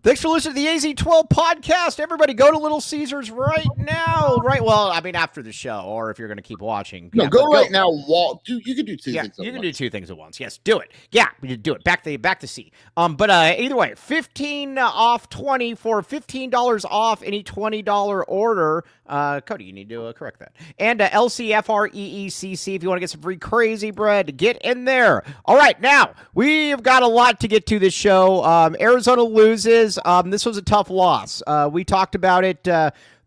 Thanks for listening to the AZ12 podcast. Everybody go to Little Caesars right now. Right. Well, I mean, after the show, or if you're going to keep watching. No, go right now. You can do two things at once. You can do two things at once. Yes, do it. Yeah, do it. Back to C. But either way, 15 off 20 for $15 off any $20 order. Cody, you need to correct that. And LCFREECC if you want to get some free crazy bread. Get in there. All right, now, we've got a lot to get to this show. Arizona loses. This was a tough loss. We talked about it.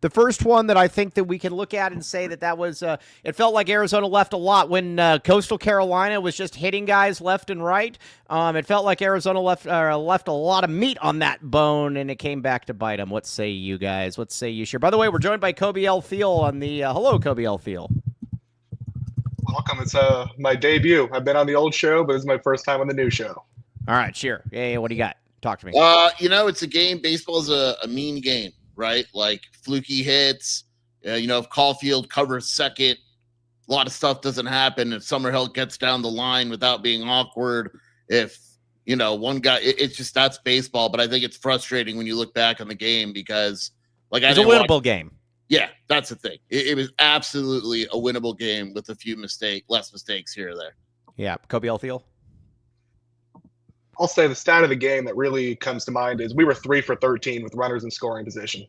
The first one that I think that we can look at and say that was, it felt like Arizona left a lot when Coastal Carolina was just hitting guys left and right. It felt like Arizona left a lot of meat on that bone, and it came back to bite them. What say you guys? What say you, Sure? By the way, we're joined by Kobe L. Thiel on the, hello, Kobe L. Thiel. Welcome. It's my debut. I've been on the old show, but it's my first time on the new show. All right, sure. Yeah, what do you got? Talk to me. It's a game. Baseball is a mean game, right? Like fluky hits. If Caulfield covers second, a lot of stuff doesn't happen. If Summerhill gets down the line without being awkward, if one guy, it's just that's baseball. But I think it's frustrating when you look back on the game because, like, it's a winnable game. Yeah, that's the thing. It was absolutely a winnable game with a few less mistakes here or there. Yeah, Kobe L. Thiel. I'll say the stat of the game that really comes to mind is we were 3 for 13 with runners in scoring position.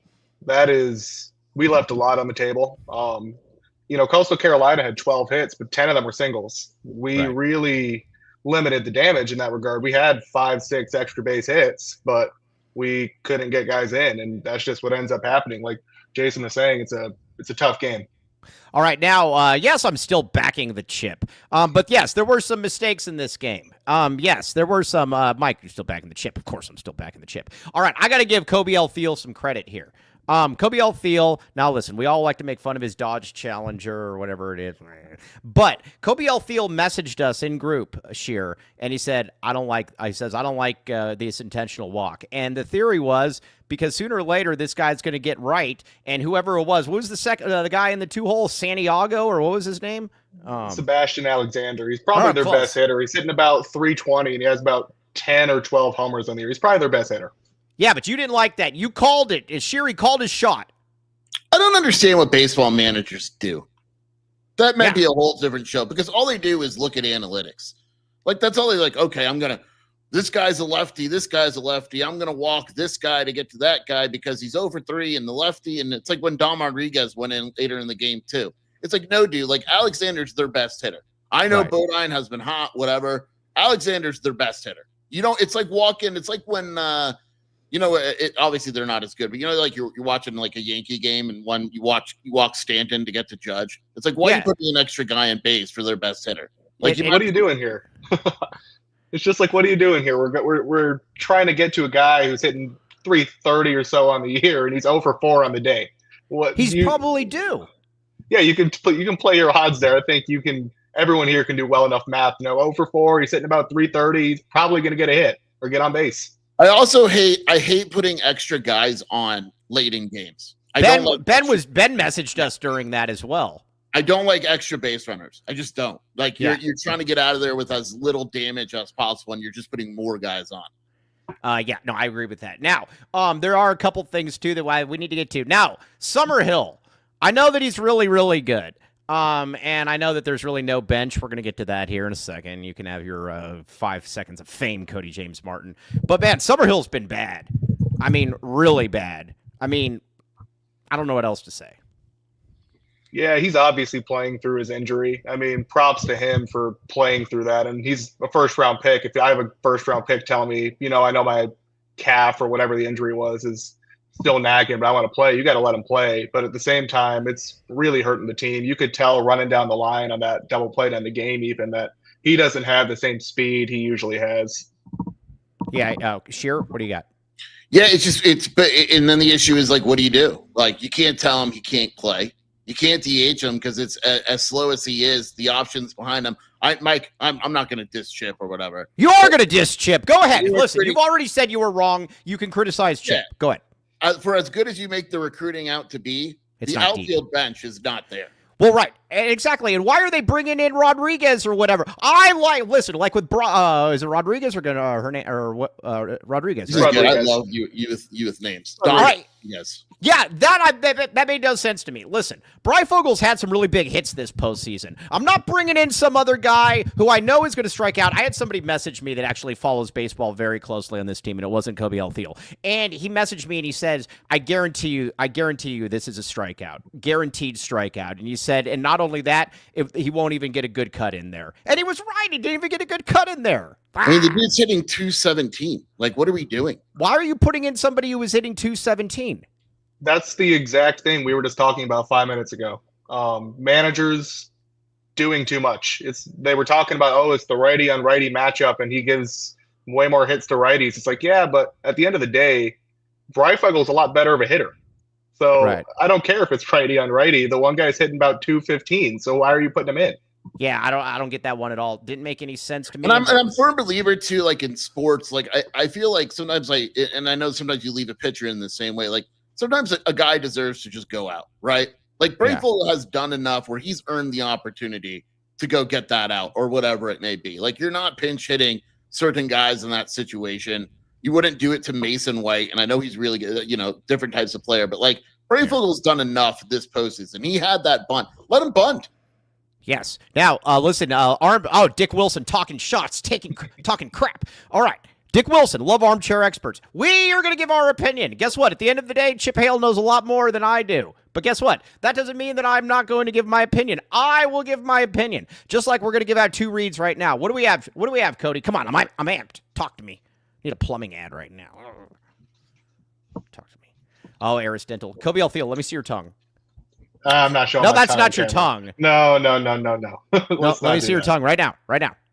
We left a lot on the table. Coastal Carolina had 12 hits, but 10 of them were singles. We really limited the damage in that regard. We had 5-6 extra base hits, but we couldn't get guys in, and that's just what ends up happening. Like Jason was saying, it's a tough game. All right, now, yes, I'm still backing the chip. But yes, there were some mistakes in this game. Yes, there were some. Mike, you're still backing the chip. Of course, I'm still backing the chip. All right, I got to give Kobe L. Thiel some credit here. Kobe L. Thiel, now listen, we all like to make fun of his Dodge Challenger or whatever it is. But Kobe L. Thiel messaged us in group, Sheer, and he said, I don't like this intentional walk. And the theory was because sooner or later this guy's going to get right, and whoever it was, what was the guy in the 2-hole, Santiago, or what was his name? Sebastian Alexander. He's probably their best hitter. He's hitting about 320, and he has about 10 or 12 homers on the year. He's probably their best hitter. Yeah, but you didn't like that. You called it. Shiri called his shot. I don't understand what baseball managers do. That might be a whole different show because all they do is look at analytics. Like, that's all they like, okay, this guy's a lefty, this guy's a lefty. I'm going to walk this guy to get to that guy because he's over 3 and the lefty. And it's like when Dom Rodriguez went in later in the game, too. It's like, no, dude, like Alexander's their best hitter. I know Bodine has been hot, whatever. Alexander's their best hitter. It's like walking. It's like when, obviously they're not as good, but like you're watching like a Yankee game and you walk Stanton to get to Judge. It's like, why are you putting an extra guy on base for their best hitter? Like, what are you doing here? It's just like, what are you doing here? We're trying to get to a guy who's hitting 330 or so on the year, and he's 0 for 4 on the day. Probably due. Yeah, you can play your odds there. I think everyone here can do well enough math. 0 for 4, he's hitting about 330. He's probably going to get a hit or get on base. I also hate putting extra guys on late in games. Ben messaged us during that as well. I don't like extra base runners. I just don't. Like you're trying to get out of there with as little damage as possible, and you're just putting more guys on. I agree with that. Now, there are a couple things too that we need to get to. Now, Summerhill, I know that he's really, really good. And I know that there's really no bench. We're going to get to that here in a second. You can have your 5 seconds of fame, Cody James Martin. But, man, Summerhill's been bad. I mean, really bad. I mean, I don't know what else to say. Yeah, he's obviously playing through his injury. I mean, props to him for playing through that. And he's a first-round pick. If I have a first-round pick telling me, I know my calf or whatever the injury was is still nagging, but I want to play, you got to let him play. But at the same time, it's really hurting the team. You could tell running down the line on that double play in the game even that he doesn't have the same speed he usually has. Yeah, Sheer, what do you got? Yeah, and then the issue is, like, what do you do? Like, you can't tell him he can't play. You can't DH him because it's as slow as he is. The options behind him. Mike, I'm not going to diss Chip or whatever. You are going to diss Chip. Go ahead. Listen, you've already said you were wrong. You can criticize Chip. Yeah. Go ahead. For as good as you make the recruiting out to be, the outfield bench is not there. Well, right, exactly. And why are they bringing in Rodriguez or whatever? Listen, like with is it Rodriguez or gonna her name or what? Rodriguez. This is good. I Rodriguez. love youth names. All right. Yes. Yeah, that made no sense to me. Listen, Bryfogel's had some really big hits this postseason. I'm not bringing in some other guy who I know is going to strike out. I had somebody message me that actually follows baseball very closely on this team, and it wasn't Kobe Thiel. And he messaged me and he says, I guarantee you this is a strikeout. Guaranteed strikeout. And he said, and not only that, he won't even get a good cut in there. And he was right. He didn't even get a good cut in there. I mean, the dude's hitting 217. Like, what are we doing? Why are you putting in somebody who was hitting 217? That's the exact thing we were just talking about 5 minutes ago. Managers doing too much. They were talking about, it's the righty on righty matchup, and he gives way more hits to righties. It's like, yeah, but at the end of the day, Bryfogel's a lot better of a hitter. So right. I don't care if it's righty on righty. The one guy's hitting about 215. So why are you putting him in? Yeah, I don't get that one at all. Didn't make any sense to me. And I'm a firm believer too, like in sports, like I feel like sometimes I know sometimes you leave a pitcher in the same way. Like sometimes a guy deserves to just go out, right? Like Brayful has done enough where he's earned the opportunity to go get that out or whatever it may be. Like you're not pinch hitting certain guys in that situation. You wouldn't do it to Mason White, and I know he's really good, different types of player, but like Brayfield's done enough this postseason. He had that bunt. Let him bunt. Yes. Now, listen, Dick Wilson talking shots, talking crap. All right. Dick Wilson, love armchair experts. We are going to give our opinion. Guess what? At the end of the day, Chip Hale knows a lot more than I do. But guess what? That doesn't mean that I'm not going to give my opinion. I will give my opinion. Just like we're going to give out 2 reads right now. What do we have, Cody? Come on, I'm amped. Talk to me. Need a plumbing ad right now. Talk to me. Oh, Aris Dental. Kobe Thiel, let me see your tongue. I'm not showing. No, that's not your tongue. No. Let me see your tongue right now.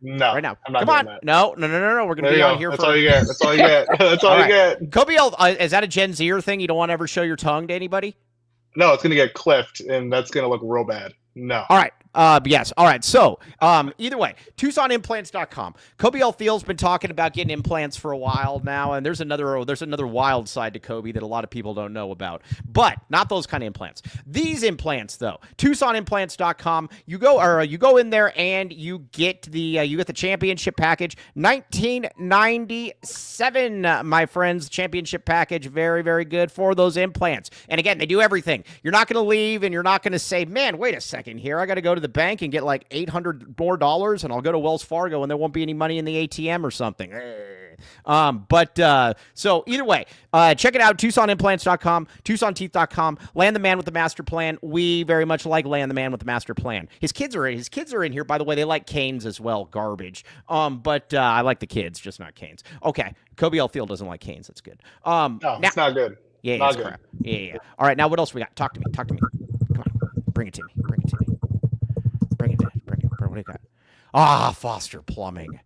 No, right now. I'm not Come on. that. No. We're gonna be on here. That's all you get. That's all you get. That's all you get. Kobe, is that a Gen Zer thing? You don't want to ever show your tongue to anybody? No, it's gonna get clipped, and that's gonna look real bad. No. All right. Yes. All right. So, either way, TucsonImplants.com. Kobe Thiel's been talking about getting implants for a while now, and there's another wild side to Kobe that a lot of people don't know about. But not those kind of implants. These implants, though, TucsonImplants.com. You go in there and you get the championship package, $19.97, my friends. Championship package, very, very good for those implants. And again, they do everything. You're not going to leave, and you're not going to say, man, wait a second here. I got to go to the bank and get like $800 more, and I'll go to Wells Fargo and there won't be any money in the ATM or something. So either way, check it out, TucsonImplants.com, TucsonTeeth.com. Land the Man with the Master Plan. We very much like Land the Man with the Master Plan. His kids are in here, by the way. They like Canes as well. Garbage. But I like the kids, just not Canes. Okay, Kobe Thiel doesn't like Canes. That's good. No, it's not good. Yeah, not it's good. crap. Yeah. All right, now what else we got? Talk to me. Come on, bring it to me. Bring it. What do you got? Foster Plumbing.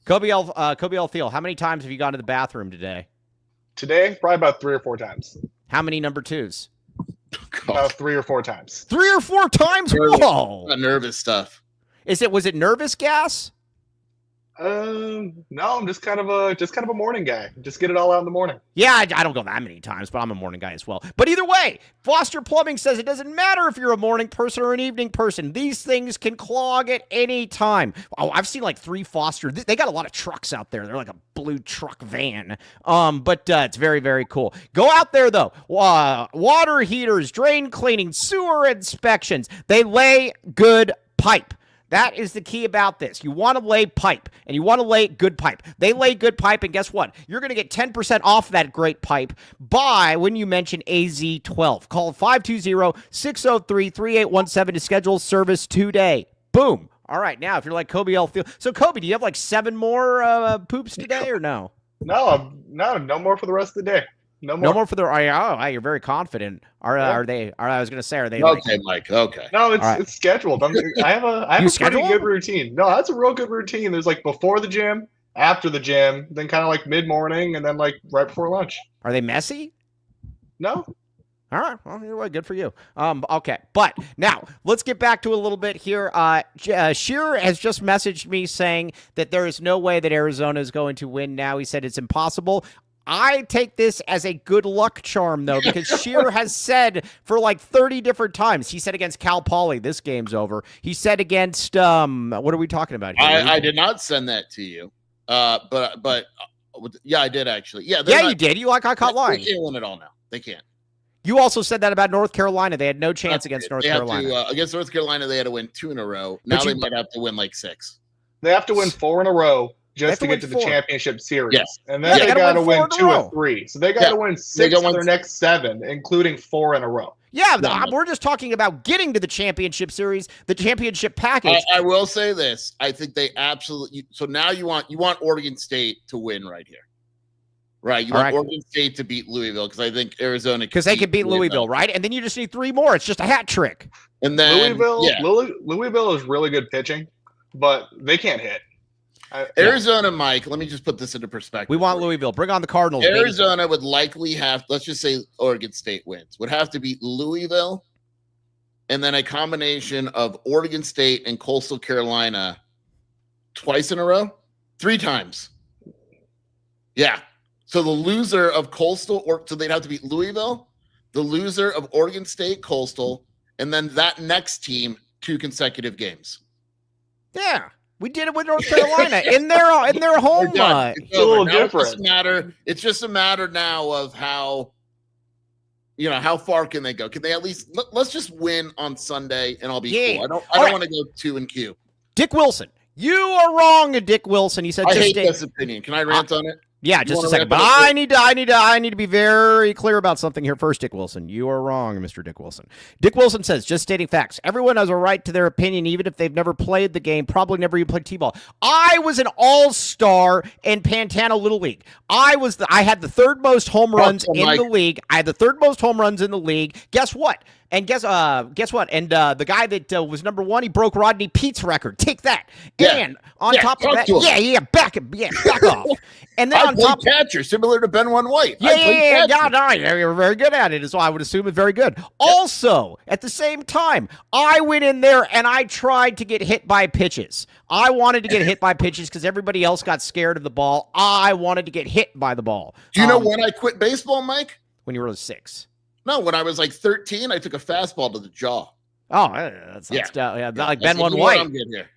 Kobe Thiel, how many times have you gone to the bathroom today? Today, probably about 3 or 4 times. How many number 2s? About 3 or 4 times. 3 or 4 times? Whoa! Nervous stuff. Was it nervous gas? No, I'm just kind of a morning guy. Just get it all out in the morning. Yeah, I don't go that many times, but I'm a morning guy as well. But either way, Foster Plumbing says it doesn't matter if you're a morning person or an evening person. These things can clog at any time. Oh, I've seen like 3 Foster. They got a lot of trucks out there. They're like a blue truck van. But it's very, very cool. Go out there, though. Water heaters, drain cleaning, sewer inspections. They lay good pipe. That is the key about this. You want to lay pipe, and you want to lay good pipe. They lay good pipe, and guess what? You're going to get 10% off that great pipe when you mention AZ12. Call 520-603-3817 to schedule service today. Boom. All right, now, if you're like Kobe Thiel. So, Kobe, do you have like 7 more poops today or no? No more for the rest of the day. No more for the. You're very confident. Are they? I was going to say, are they? Okay, Mike. Okay. No, it's scheduled. I have a pretty good routine. No, that's a real good routine. There's like before the gym, after the gym, then kind of like mid morning, and then like right before lunch. Are they messy? No. All right. Well, either way, good for you. Okay. But now let's get back to a little bit here. Shearer has just messaged me saying that there is no way that Arizona is going to win now. He said it's impossible. I take this as a good luck charm, though, because Shearer has said for like 30 different times. He said against Cal Poly, this game's over. He said against, what are we talking about here? I did not send that to you. But yeah, I did actually. Yeah, you did. I caught lying. They can't win it all now. They can't. You also said that about North Carolina. They had no chance against North Carolina. Against North Carolina, they had to win 2 in a row. Now they might have to win like 6. They have to win 4 in a row just to get to the championship series. Yes. And then they got to win 2 or 3. So they got to win 6 of their next 7, including 4 in a row. Yeah, we're just talking about getting to the championship series, the championship package. I will say this. I think they absolutely – so now you want Oregon State to win right here. Right, you want Oregon State to beat Louisville because I think Arizona – because they can beat Louisville, right? And then you just need 3 more. It's just a hat trick. And then Louisville is really good pitching, but they can't hit. Arizona, Mike, let me just put this into perspective. We want Louisville. Bring on the Cardinals. Arizona would likely have, let's just say Oregon State wins, would have to beat Louisville and then a combination of Oregon State and Coastal Carolina twice in a row, 3 times. Yeah. So the loser of Coastal, so they'd have to beat Louisville, the loser of Oregon State, Coastal, and then that next team 2 consecutive games. Yeah. We did it with North Carolina in their home. It's a little different. It's just a matter now of how far can they go? Can they at least let's just win on Sunday and I'll be cool. I don't want to go 2 and Q. Dick Wilson, you are wrong, Dick Wilson. He said I hate this opinion. Can I rant on it? Yeah, just a second. But I need to be very clear about something here first, Dick Wilson. You are wrong, Mr. Dick Wilson. Dick Wilson says, just stating facts. Everyone has a right to their opinion, even if they've never played the game, probably never even played T-ball. I was an all-star in Pantano Little League. I had the 3rd most home runs in the league. I had the 3rd most home runs in the league. Guess what? And guess what? And the guy that was number 1, he broke Rodney Pete's record. Take that. Yeah. And on top of that, back off. And then I played catcher, similar to Ben One White. You're very good at it, so I would assume it's very good. Yep. Also, at the same time, I went in there and I tried to get hit by pitches. I wanted to get hit by pitches because everybody else got scared of the ball. I wanted to get hit by the ball. Do you know when I quit baseball, Mike? When you were 6. No, when I was like 13, I took a fastball to the jaw. Oh, that's like Ben One White. I'm good here.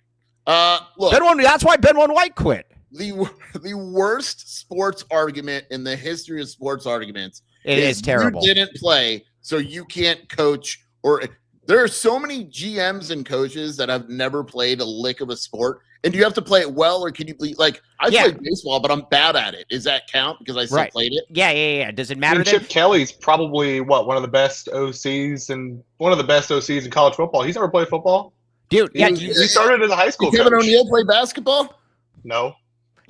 Look, that's why Ben One White quit. The worst sports argument in the history of sports arguments. It is terrible. You didn't play, so you can't coach. Or there are so many GMs and coaches that have never played a lick of a sport. And do you have to play it well, or can you play? Like I played baseball, but I'm bad at it. Does that count because I still played it? Yeah. Does it matter? Chip Kelly's probably one of the best OCs and one of the best OCs in college football. He's never played football, dude. He started as a high school. Kevin O'Neill play basketball? No.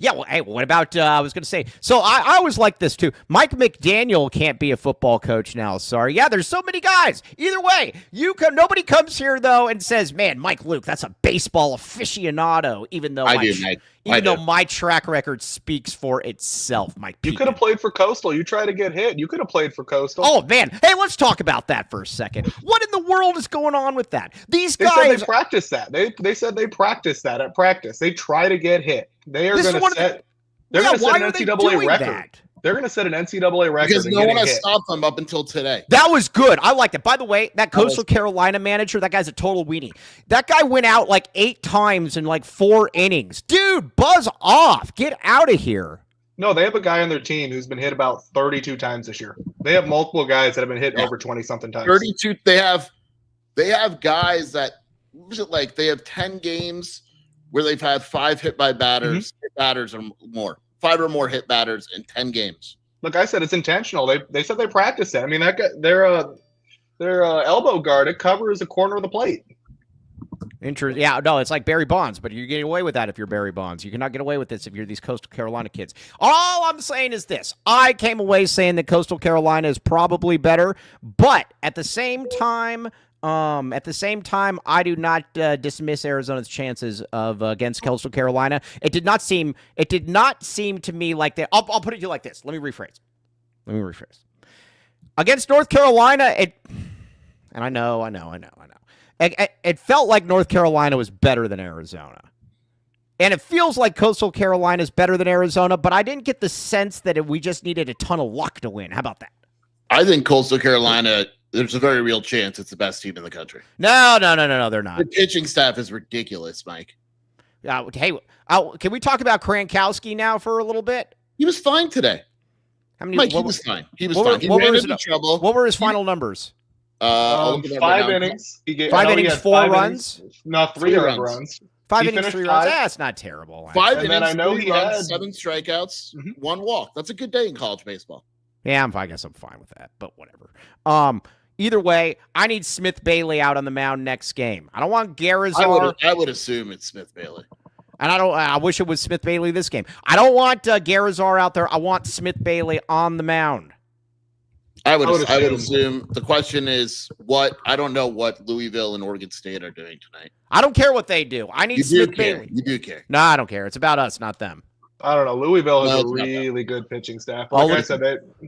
Yeah, well, hey, what about, I was going to say, so I was like this too. Mike McDaniel can't be a football coach now, sorry. Yeah, there's so many guys. Either way, nobody comes here, though, and says, man, Mike Luke, that's a baseball aficionado, even though my track record speaks for itself, Mike. You could have played for Coastal. You try to get hit. You could have played for Coastal. Oh, man. Hey, let's talk about that for a second. What in the world is going on with that? These guys. They said they practice that. They said they practice that at practice. They try to get hit. They are going to set. They're going to set an NCAA record. They're going to set an NCAA record because no one has stopped them up until today. That was good. I liked it. By the way, that Coastal Carolina manager, that guy's a total weenie. That guy went out like 8 times in like 4 innings. Dude, buzz off. Get out of here. No, they have a guy on their team who's been hit about 32 times this year. They have multiple guys that have been hit over 20-something times. 32. They have guys that like they have 10 games where they've had 5 hit by batters, hit batters or more, 5 or more hit batters in 10 games. Look, I said it's intentional. They said they practiced it. I mean, that guy, their elbow guard, it covers a corner of the plate. Interesting. Yeah, no, it's like Barry Bonds, but you're getting away with that if you're Barry Bonds. You cannot get away with this if you're these Coastal Carolina kids. All I'm saying is this. I came away saying that Coastal Carolina is probably better, but at the same time, I do not dismiss Arizona's chances of against Coastal Carolina. It did not seem to me like that. I'll put it to you like this. Let me rephrase. Against North Carolina, and I know. It felt like North Carolina was better than Arizona. And it feels like Coastal Carolina is better than Arizona, but I didn't get the sense that we just needed a ton of luck to win. How about that? I think Coastal Carolina, there's a very real chance it's the best team in the country. No, they're not. The pitching staff is ridiculous, Mike. Hey, can we talk about Krankowski now for a little bit? He was fine today. Mike, he was fine. He was fine. He ran into trouble. What were his final numbers? 5 innings. He gave 5 innings, 4 runs? No, 3 runs. 5 innings, 3 runs. That's not terrible. 5 innings, then I know 3 he runs, had 7 strikeouts, 1 walk. That's a good day in college baseball. Yeah, I guess I'm fine with that, but whatever. Either way, I need Smith Bailey out on the mound next game. I don't want Garazar. I would assume it's Smith Bailey. And I wish it was Smith Bailey this game. I don't want Garazar out there. I want Smith Bailey on the mound. I would assume. The question is what? I don't know what Louisville and Oregon State are doing tonight. I don't care what they do. I need Smith Bailey. You do care. No, I don't care. It's about us, not them. I don't know. Louisville has a really good pitching staff. Like I said,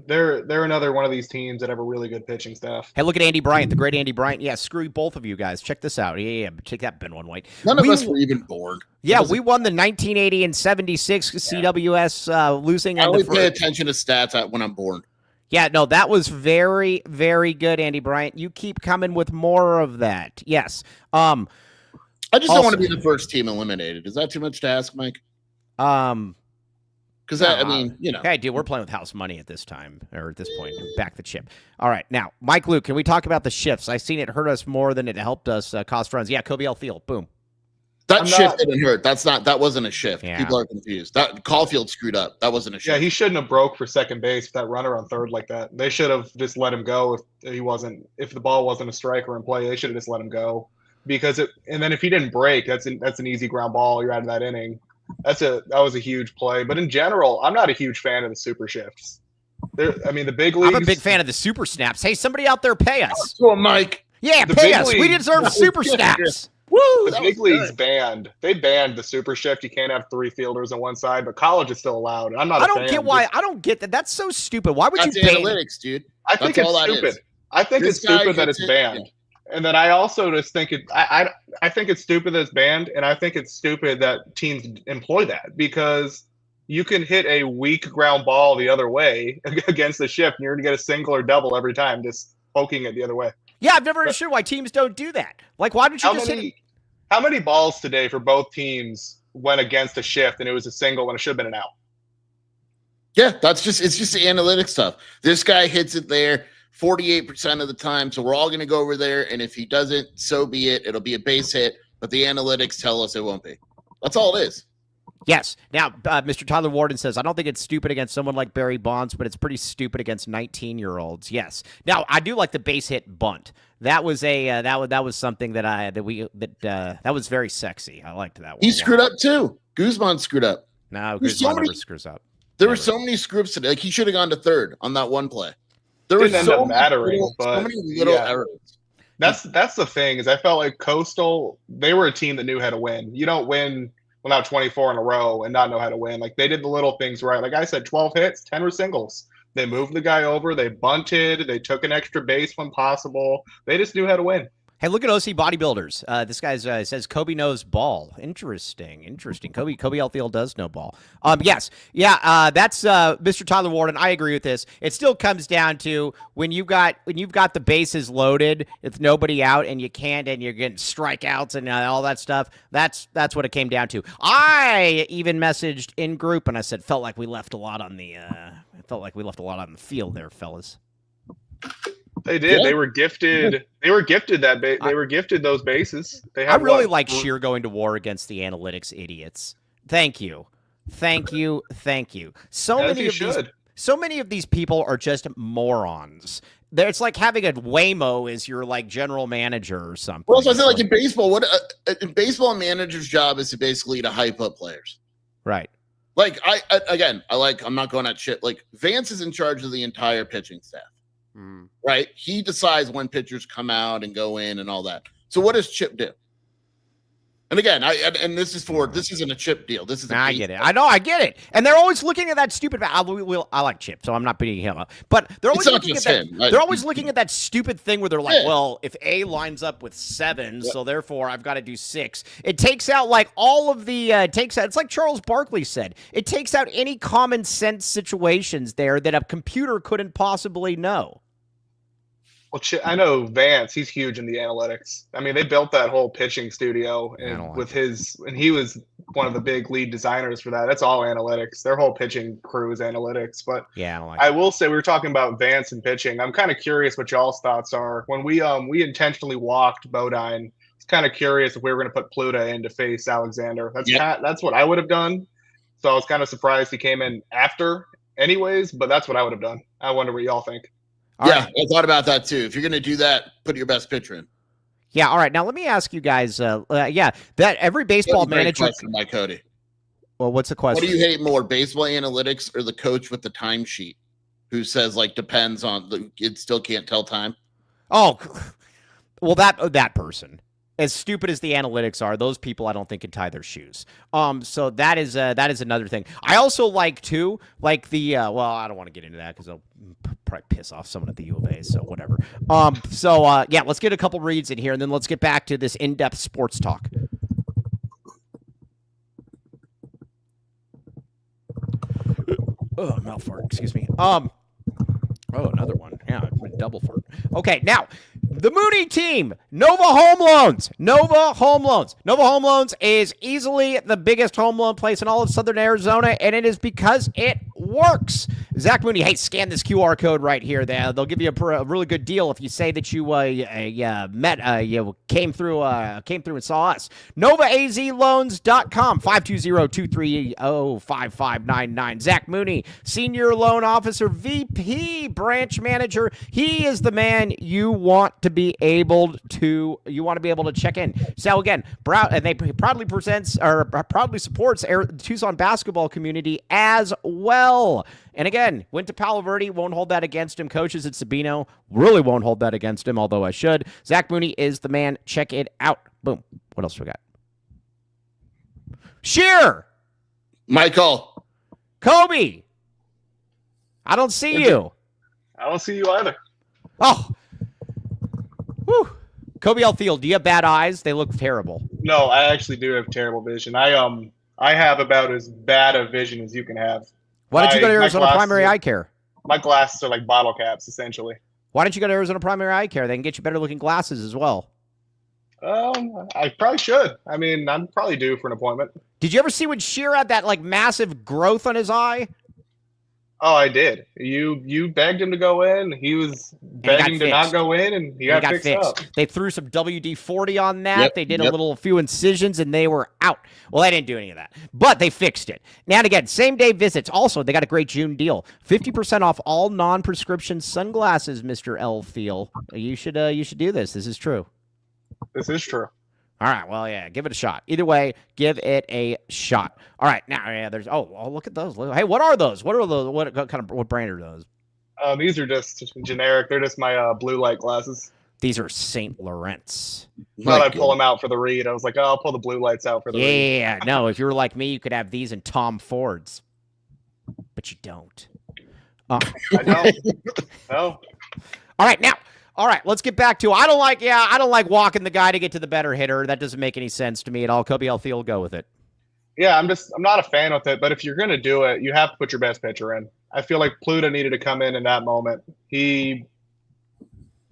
they're another one of these teams that have a really good pitching staff. Hey, look at Andy Bryant, the great Andy Bryant. Yeah, screw both of you guys. Check this out. Yeah, check that, Ben One White. None of us were even born. Yeah, we won the 1980 and 76 CWS losing. I only pay attention to stats when I'm born. Yeah, no, that was very, very good, Andy Bryant. You keep coming with more of that. Yes. I just don't want to be the first team eliminated. Is that too much to ask, Mike? Because I mean, you know. Hey, dude, we're playing with house money at this time, or at this point. Back the chip. All right, now, Mike Luke, can we talk about the shifts? I've seen it hurt us more than it helped us cost runs. Yeah, Kobe L. Field, boom. That shift didn't hurt. That wasn't a shift. Yeah. People are confused. That Caulfield screwed up. That wasn't a shift. Yeah, he shouldn't have broke for second base with that runner on third like that. They should have just let him go if the ball wasn't a strike or in play. They should have just let him go and then if he didn't break, that's an easy ground ball. You're out of that inning. That was a huge play. But in general, I'm not a huge fan of the super shifts. The big leagues. I'm a big fan of the super snaps. Hey, somebody out there pay us. Go, Mike. Yeah, pay us. We deserve super snaps. Woo! The big leagues banned the super shift. You can't have 3 fielders on one side, but college is still allowed. I don't get why. I don't get that. That's so stupid. Why would That's you ban analytics, dude? I think it's stupid. I think it's stupid that it's banned. Yeah. And then I also just think I think it's stupid that it's banned, and I think it's stupid that teams employ that because you can hit a weak ground ball the other way against the shift, and you're going to get a single or double every time, just poking it the other way. Yeah, I've never understood why teams don't do that. Like, why don't you just hit? How many balls today for both teams went against a shift and it was a single when it should have been an out? Yeah, it's just the analytics stuff. This guy hits it there 48% of the time, so we're all going to go over there, and if he doesn't, so be it. It'll be a base hit, but the analytics tell us it won't be. That's all it is. Yes. Now, Mr. Tyler Warden says, I don't think it's stupid against someone like Barry Bonds, but it's pretty stupid against 19-year-olds. Yes. Now, I do like the base hit bunt. That was that was something that was very sexy. I liked that one. He screwed up too. Guzman screwed up. No, Guzman never screws up. There were so many screws today. Like he should have gone to third on that one play. There was so many little errors. That's the thing is I felt like Coastal, they were a team that knew how to win. You don't win without 24 in a row and not know how to win. Like they did the little things right. Like I said, 12 hits, 10 were singles. They moved the guy over. They bunted. They took an extra base when possible. They just knew how to win. Hey, look at OC Bodybuilders. This guy says Kobe knows ball. Interesting. Kobe Elfield does know ball. Yes. Yeah, that's Mr. Tyler Warden. I agree with this. It still comes down to when you've got the bases loaded, it's nobody out and you're getting strikeouts and all that stuff. That's what it came down to. I even messaged in group and I said felt like we left a lot on the field there, fellas. They did. Yeah. They were gifted. They were gifted They were gifted those bases. I really like Sheer going to war against the analytics idiots. Thank you. So many of these people are just morons. It's like having a Waymo as your like general manager or something. Well, so I said like in baseball, a baseball manager's job is basically to hype up players. Right. Like I'm not going at shit. Like Vance is in charge of the entire pitching staff. Right? He decides when pitchers come out and go in and all that. So what does Chip do? And again, this isn't a chip deal. This is I get it. I get it. And they're always looking at that stupid. I like Chip, so I'm not beating him up. But they're always looking at that. They're always looking at that stupid thing where they're like, well, if A lines up with 7, so therefore I've got to do 6. It takes out like all of the It's like Charles Barkley said. It takes out any common sense situations there that a computer couldn't possibly know. Well, I know Vance. He's huge in the analytics. I mean, they built that whole pitching studio, and he was one of the big lead designers for that. That's all analytics. Their whole pitching crew is analytics. But yeah, I will say we were talking about Vance and pitching. I'm kind of curious what y'all's thoughts are. When we intentionally walked Bodine, I was kind of curious if we were going to put Pluta in to face Alexander. That's what I would have done. So I was kind of surprised he came in after, anyways. But that's what I would have done. I wonder what y'all think. I thought about that too. If you're going to do that, put your best pitcher in. Yeah, all right. Now let me ask you guys. That every baseball manager. Question, my Cody. Well, what's the question? What do you hate more, baseball analytics or the coach with the timesheet, who says like depends on it still can't tell time? Oh, well, that person. As stupid as the analytics are, those people I don't think can tie their shoes. So that is another thing. I also like the well, I don't want to get into that because I'll probably piss off someone at the U of A. So whatever. Let's get a couple reads in here, and then let's get back to this in-depth sports talk. Oh, mouth fart. Excuse me. Oh, another one. Yeah, double fart. Okay, now, the Mooney team, Nova Home Loans. Nova Home Loans is easily the biggest home loan place in all of Southern Arizona, and it is because it works. Zach Mooney, hey, scan this QR code right here. They'll give you a really good deal if you say that you came through and saw us. NovaAZLoans.com, 520-230-5599. Zach Mooney, Senior Loan Officer, VP, Branch Manager. He is the man you want to be able to check in. So again, they proudly supports the Tucson basketball community as well. And again, went to Palo Verde, won't hold that against him. Coaches at Sabino, really won't hold that against him, although I should. Zach Mooney is the man. Check it out. Boom. What else we got? Shearer. Michael. Kobe. I don't see you. I don't see you either. Oh. Whew. Kobe Alfield, do you have bad eyes? They look terrible. No, I actually do have terrible vision. I have about as bad a vision as you can have. Why don't you go to Arizona Primary Eye Care? My glasses are like bottle caps, essentially. Why don't you go to Arizona Primary Eye Care? They can get you better looking glasses as well. I probably should. I mean, I'm probably due for an appointment. Did you ever see when Shearer had that like massive growth on his eye? Oh, I did. You begged him to go in. He was begging to not go in, and he got fixed up. They threw some WD-40 on that. Yep, they did a few incisions, and they were out. Well, they didn't do any of that, but they fixed it. Now and again, same-day visits. Also, they got a great June deal. 50% off all non-prescription sunglasses, Mr. L. Feel. You should do this. This is true. This is true. All right, well, yeah, give it a shot. Either way, give it a shot. All right, now, yeah, there's look at those. Hey, what are those? What are those? What brand are those? These are just generic. They're just my blue light glasses. These are St. Lawrence. Thought I'd pull them out for the read. I was like, I'll pull the blue lights out for the read. Yeah, no, if you were like me, you could have these in Tom Ford's, but you don't. I don't. No. All right, now. All right, let's get back to I don't like walking the guy to get to the better hitter. That doesn't make any sense to me at all. Kobe Alfield, go with it. Yeah, I'm not a fan with it, but if you're going to do it, you have to put your best pitcher in. I feel like Pluta needed to come in that moment. He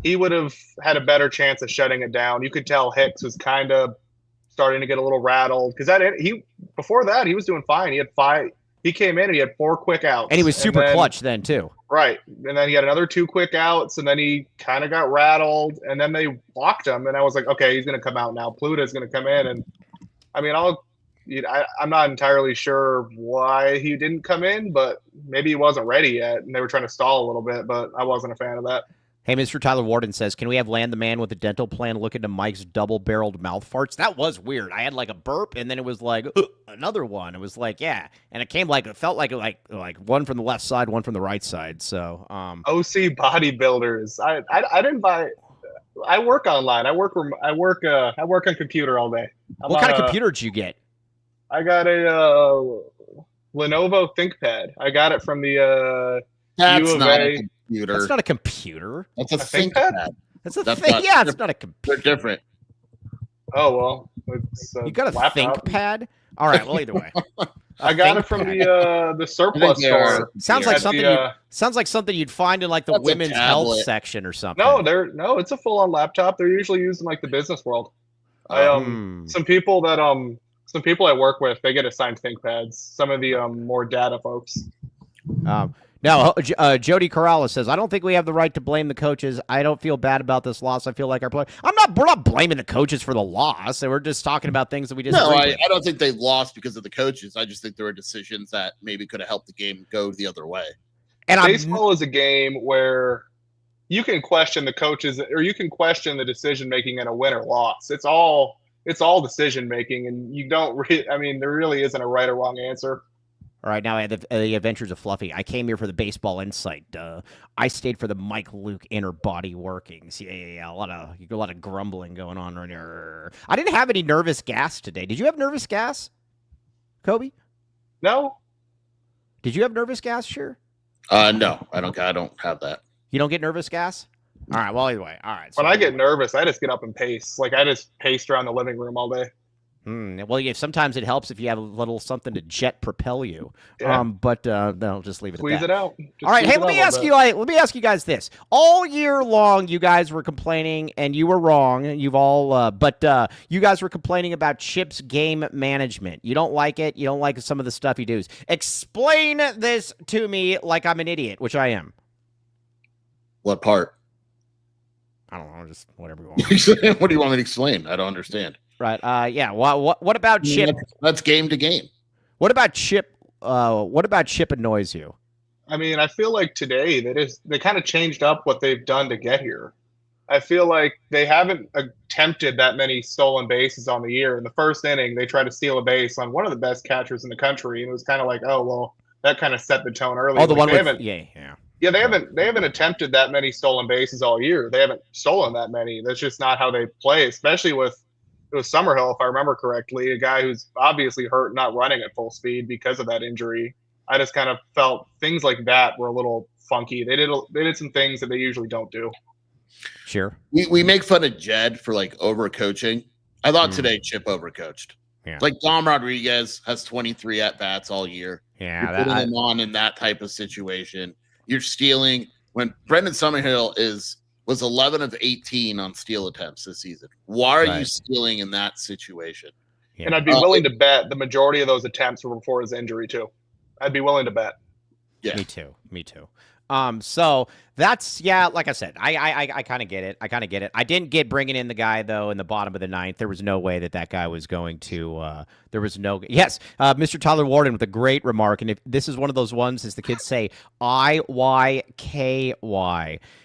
would have had a better chance of shutting it down. You could tell Hicks was kind of starting to get a little rattled because before that he was doing fine. He had 5. He came in and he had 4 quick outs. And he was super clutch then, too. Right. And then he had another 2 quick outs, and then he kind of got rattled, and then they walked him, and I was like, okay, he's going to come out now. Pluta's going to come in, and, I mean, I'm not entirely sure why he didn't come in, but maybe he wasn't ready yet, and they were trying to stall a little bit, but I wasn't a fan of that. Hey, Mr. Tyler Warden says, can we have Land the Man with a dental plan look into Mike's double-barreled mouth farts? That was weird. I had like a burp, and then it was like another one. It was like, yeah. And it felt like one from the left side, one from the right side. So, OC bodybuilders. I didn't buy. I work online. I work on computer all day. What kind of computer did you get? I got a Lenovo ThinkPad. I got it from the That's U of not a A. computer. That's not a computer. That's a ThinkPad? ThinkPad. That's a That's thing. not- Yeah, it's not a They're computer. different. Oh well, it's You got a laptop. ThinkPad? All right. Well, either way, I got it from the surplus they are. store. Sounds like at something. the, Sounds like something you'd find in like the That's a women's health tablet. section or something. no, it's a full-on laptop. They're usually used in like the business world. Some people I work with, they get assigned ThinkPads. Some of the more data folks. Now, Jody Corrales says, I don't think we have the right to blame the coaches. I don't feel bad about this loss. I feel like our play. We're not blaming the coaches for the loss. We're just talking about things that we disagree with. I don't think they lost because of the coaches. I just think there were decisions that maybe could have helped the game go the other way. And Baseball is a game where you can question the coaches or you can question the decision making in a win or loss. It's all decision making, and you don't. There really isn't a right or wrong answer. All right, now the Adventures of Fluffy. I came here for the baseball insight. I stayed for the Mike Luke inner body workings. Yeah. A lot of grumbling going on right here. I didn't have any nervous gas today. Did you have nervous gas, Kobe? No. Did you have nervous gas? Sure. No, I don't have that. You don't get nervous gas? All right. Well, either way. All right. When I get nervous, I just get up and pace. Like I just paced around the living room all day. Well, sometimes it helps if you have a little something to jet propel you. Yeah. But no, just leave it Squeeze at that. it out. All right, hey, let me ask you guys this. All year long, you guys were complaining, and you were wrong. You've all, but you guys were complaining about Chip's game management. You don't like it. You don't like some of the stuff he does. Explain this to me like I'm an idiot, which I am. What part? I don't know, just whatever you want. What do you want me to explain? I don't understand. Right. Yeah. What about Chip? That's game to game. What about Chip? What about Chip annoys you? I feel like today they kind of changed up what they've done to get here. I feel like they haven't attempted that many stolen bases on the year. In the first inning, they tried to steal a base on one of the best catchers in the country, and it was kind of like, oh well, that kind of set the tone early. Oh, the one with Yeah, they haven't attempted that many stolen bases all year. They haven't stolen that many. That's just not how they play, especially with Summerhill, if I remember correctly, a guy who's obviously hurt, not running at full speed because of that injury. I just kind of felt things like that were a little funky. They did some things that they usually don't do. Sure. We make fun of Jed for like overcoaching. I thought today Chip overcoached. Yeah. Like Dom Rodriguez has 23 at bats all year. Yeah, You're putting him on in that type of situation. You're stealing when Brendan Summerhill was 11 of 18 on steal attempts this season. Why are you stealing in that situation? Yeah. And I'd be willing to bet the majority of those attempts were before his injury too. I'd be willing to bet. Yeah. Me too. So that's, like I said, I kind of get it. I didn't get bringing in the guy though in the bottom of the ninth. There was no way that guy was going to, Mr. Tyler Warden with a great remark. And if this is one of those ones, as the kids say, IYKY.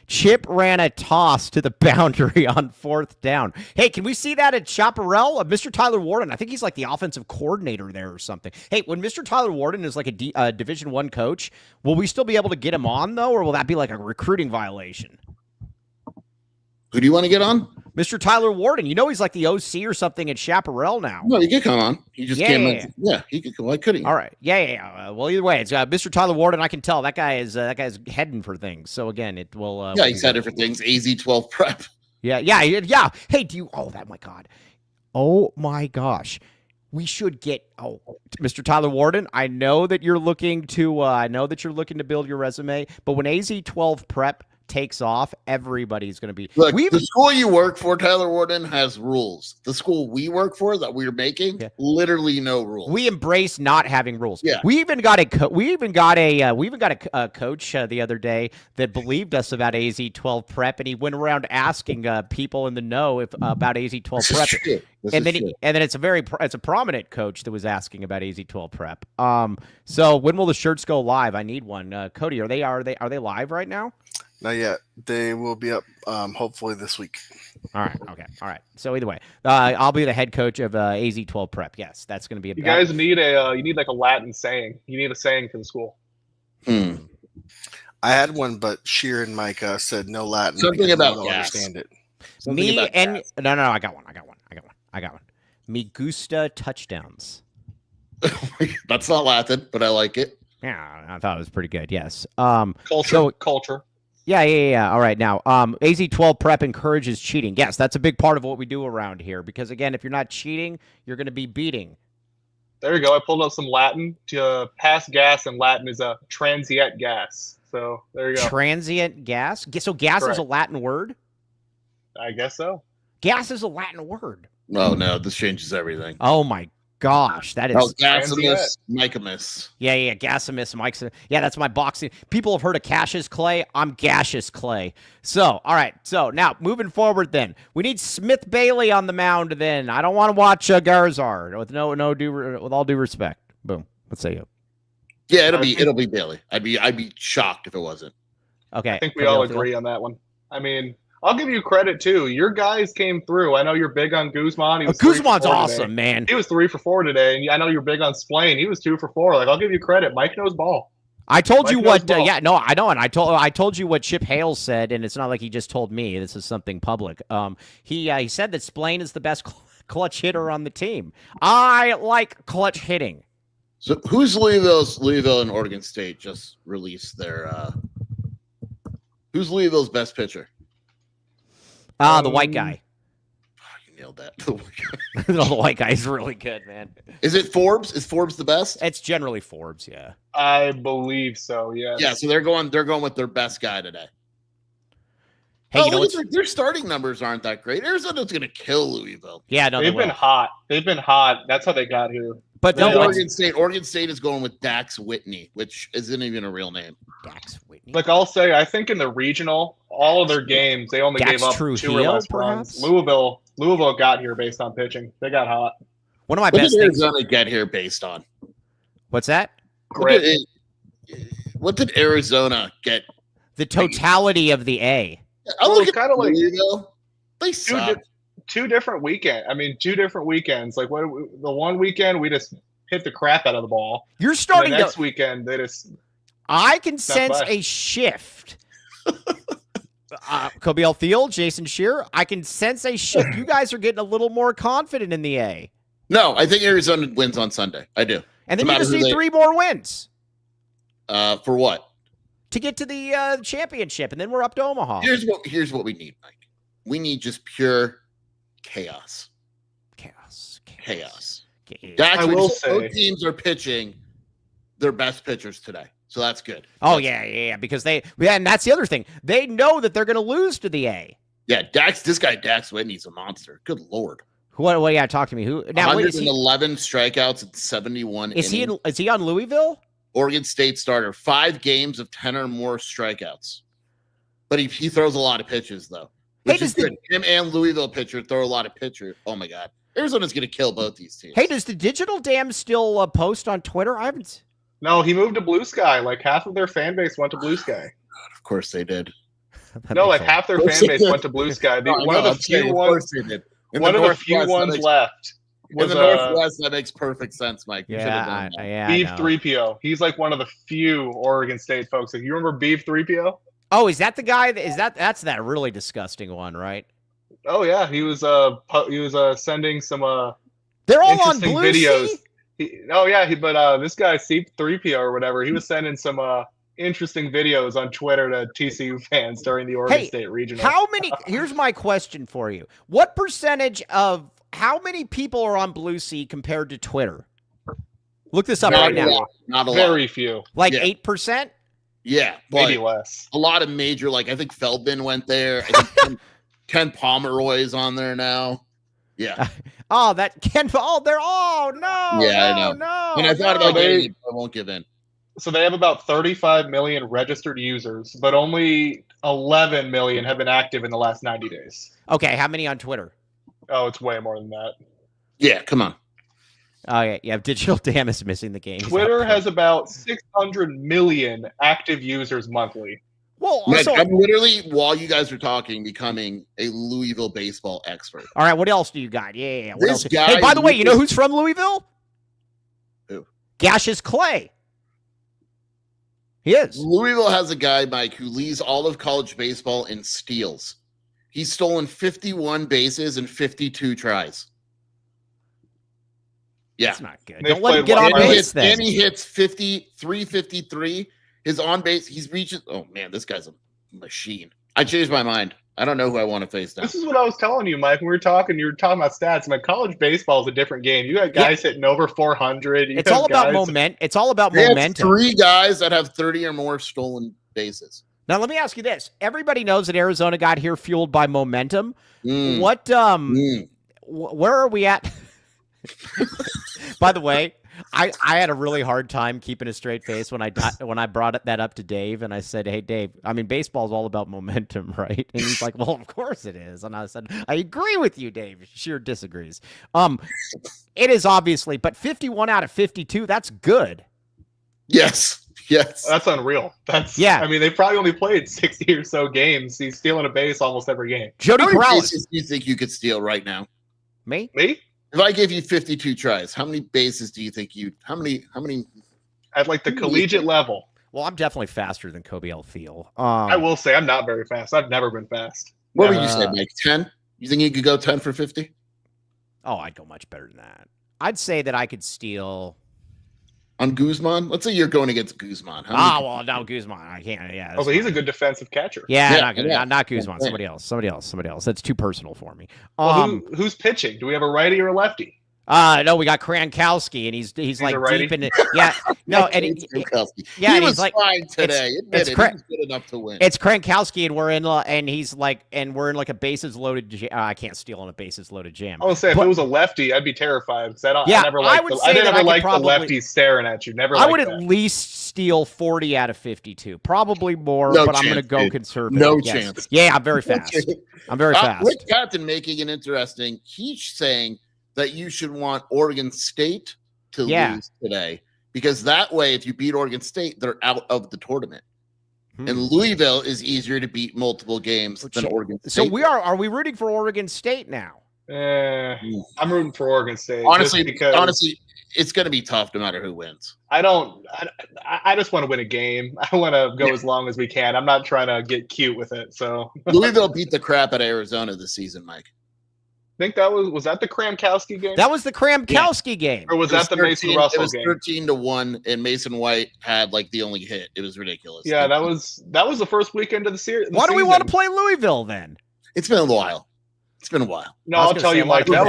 Chip ran a toss to the boundary on 4th down. Hey, can we see that at Chaparral? Mr. Tyler Warden, I think he's like the offensive coordinator there or something. Hey, when Mr. Tyler Warden is like a Division I coach, will we still be able to get him on, though, or will that be like a recruiting violation? Who do you want to get on? Mr. Tyler Warden. You know he's like the OC or something at Chaparral now. No, he could come on. He just can't. Yeah, he could. Why couldn't he? All right. Yeah. Well, either way, it's Mr. Tyler Warden. I can tell that guy's heading for things. So again, it will. He's had different things. AZ12 prep. Yeah. Hey, my God. Oh my gosh. We should get Mr. Tyler Warden. I know that you're looking to build your resume, but when AZ12 prep takes off, everybody's going to be. Look, the school you work for, Tyler Warden, has rules. The school we work for that we're making, literally no rules. We embrace not having rules. Yeah. We even got a coach the other day that believed us about AZ12 prep, and he went around asking people in the know about AZ12 prep. And then it's a prominent coach that was asking about AZ12 prep. So when will the shirts go live? I need one. Cody, are they live right now? Not yet. They will be up hopefully this week. All right. Okay. All right. So either way, I'll be the head coach of AZ12 prep. Yes, that's going to be You guys need like a Latin saying. You need a saying for the school. I had one, but Sheer and Mike said no Latin. Something about gas. Understand it. Something Me about and gas. no, I got one. Me gusta touchdowns. That's not Latin, but I like it. Yeah, I thought it was pretty good. Yes. Culture. Yeah. All right. Now, AZ12 prep encourages cheating. Yes, that's a big part of what we do around here. Because again, if you're not cheating, you're going to be beating. There you go. I pulled up some Latin. To pass gas in Latin is a transient gas. So there you go. Transient gas. So gas is a Correct. Latin word. I guess so. Gas is a Latin word. Oh no, this changes everything. Oh my gosh, that is. Oh, Gasimus, Micamus. Yeah, Gasimus, Mike's. Yeah, that's my boxing. People have heard of Cassius Clay. I'm Gaseous Clay. So, all right. So now moving forward, then we need Smith Bailey on the mound. Then I don't want to watch Garzard with with all due respect. Boom. Let's say you. Yeah, it'll be Bailey. I'd be shocked if it wasn't. Okay. I think we all agree on that one. I mean, I'll give you credit too. Your guys came through. I know you're big on Guzman. He was 3 for 4 Guzman's today. awesome, man. He was 3 for 4 today, and I know you're big on Splain. He was 2 for 4. Like, I'll give you credit. Mike knows ball. I told you Mike what. knows ball. Yeah, no, I know, and I told you what Chip Hales said, and it's not like he just told me. This is something public. He said that Splain is the best clutch hitter on the team. I like clutch hitting. So who's Louisville and Oregon State just released their who's Louisville's best pitcher? The white guy. You nailed that. The white guy is really good, man. Is it Forbes? Is Forbes the best? It's generally Forbes, yeah. I believe so, yes. Yeah, so they're going with their best guy today. Hey, you know what's... their starting numbers aren't that great. Arizona's going to kill Louisville. Yeah, no, They've been hot. That's how they got here. But No, no, Oregon State is going with Dax Whitney, which isn't even a real name. Dax Whitney. Like I'll say, I think in the regional, all of their games, they only Dax gave up Trujillo, 2 or less perhaps? runs. Louisville got here based on pitching. They got hot. One of my What best did things. Arizona get here based on? What's that? What did Arizona get? The totality of the A. I Well, look it's at kinda like Louisville. They suck. Two different weekends. I mean, 2 different weekends. Like the one weekend we just hit the crap out of the ball. You're And starting the next to. weekend they just I can sense bad. a shift. Kobe Field, Jason Shearer. I can sense a shift. You guys are getting a little more confident in the A. No, I think Arizona wins on Sunday. I do. And then No you just matter who need they- 3 more wins For what? to get to the championship, and then we're up to Omaha. Here's what we need, Mike. We need just pure chaos. Chaos. Dax, I will both say- teams are pitching their best pitchers today, so that's good. Oh yeah, because and that's the other thing. They know that they're going to lose to the A. Yeah, this guy Dax Whitney's a monster. Good lord. What? Yeah, talk to me. Who now? Wait, 111 strikeouts and 71 is innings. he on Louisville? Oregon State starter, 5 games of 10 or more strikeouts. But he throws a lot of pitches, though. Which is good. Him and Louisville pitcher throw a lot of pitcher. Oh, my God. Arizona's going to kill both these teams. Hey, does the Digital Dam still post on Twitter? I haven't. No, he moved to Blue Sky. Like half of their fan base went to Blue Sky. Of course they did. No, like half their fan base went to Blue Sky. One of the few ones left In the Northwest, that makes perfect sense, Mike. You should have done that. Yeah. Beef 3PO. He's like one of the few Oregon State folks. Like, you remember Beef 3PO? Oh, is that the guy? That's that really disgusting one, right? Oh yeah, he was sending some They're all on interesting Blue videos. Sea? But this guy C3PO or whatever, he was sending some interesting videos on Twitter to TCU fans during the Oregon State regional. How many? Here's my question for you: what percentage of how many people are on Blue Sea compared to Twitter? Look this up right now. Not a lot. Very few. Like 8%? Yeah, Maybe less. A lot of major, like I think Feldman went there. I think Ken Pomeroy's on there now. Yeah. Oh, that Ken. Oh, they're all no. Yeah, I know. No. And I thought about getting it, but I won't give in. So they have about 35 million registered users, but only 11 million have been active in the last 90 days. Okay, how many on Twitter? Oh, it's way more than that. Yeah, come on. Oh yeah. Digital Dam is missing the game. Twitter has about 600 million active users monthly. Well, Mike, also, I'm literally, while you guys are talking, becoming a Louisville baseball expert. all right. What else do you got? Yeah. What This else? guy Hey, by the way, you know Louisville- who's from Louisville? Who? Gaseous Clay. He is. Louisville has a guy, Mike, who leads all of college baseball in steals. He's stolen 51 bases and 52 tries. Yeah. That's not good. They've Don't let him played get one on more. base then. And he hits 353. His on base, he's reaches. Oh man, this guy's a machine. I changed my mind. I don't know who I want to face now. This is what I was telling you, Mike. When we were talking, you were talking about stats. Man, college baseball is a different game. You got guys hitting over 400. It's all about momentum. It's all about They have momentum. 3 guys that have 30 or more stolen bases. Now, let me ask you this. Everybody knows that Arizona got here fueled by momentum. Mm. What, where are we at? By the way, I had a really hard time keeping a straight face when I brought that up to Dave, and I said, "Hey, Dave, I mean, baseball is all about momentum, right?" And he's like, "Well, of course it is." And I said, "I agree with you, Dave." Sheer disagrees. It is obviously, but 51 out of 52, that's good. Yes. That's unreal. I mean, they probably only played 60 or so games. He's stealing a base almost every game. Jody How many Corrales. bases do you think you could steal right now? Me? If I gave you 52 tries, how many bases do you think you? How many? At like the collegiate level. Well, I'm definitely faster than Kobe Alfield. I will say I'm not very fast. I've never been fast. What would you say, Mike? 10? You think you could go 10 for 50? Oh, I'd go much better than that. I'd say that I could steal. On Guzman? Let's say you're going against Guzman. Well, no, Guzman. I can't. Yeah. Oh, so he's a good defensive catcher. Yeah, Yeah, not Guzman. Somebody else. That's too personal for me. Well, who's pitching? Do we have a righty or a lefty? No, we got Krankowski, and he's like deep in it. Yeah, no, and he he's was like fine today. it's He was good enough to win. It's Krankowski, and we're in like a bases loaded. I can't steal on a bases loaded jam. I would say if it was a lefty, I'd be terrified because I never liked the lefties staring at you. I would at least steal 40 out of 52, probably more, but I'm going to go conservative. No chance. Yeah, I'm very fast. I'm very fast. Rick Captain making it interesting. He's saying that you should want Oregon State to lose today because that way, if you beat Oregon State, they're out of the tournament. And Louisville is easier to beat multiple games than Oregon State. So are we rooting for Oregon State now? I'm rooting for Oregon State. Honestly, it's going to be tough no matter who wins. I just want to win a game. I want to go as long as we can. I'm not trying to get cute with it. So Louisville beat the crap out of Arizona this season, Mike. I think was that the Kramkowski game? That was the Kramkowski game. Or was that the Mason Russell game? It was 13-1, and Mason White had like the only hit. It was ridiculous. Yeah, that was the first weekend of the series. Why do we want to play Louisville then? It's been a while. No, I'll tell you, Mike, that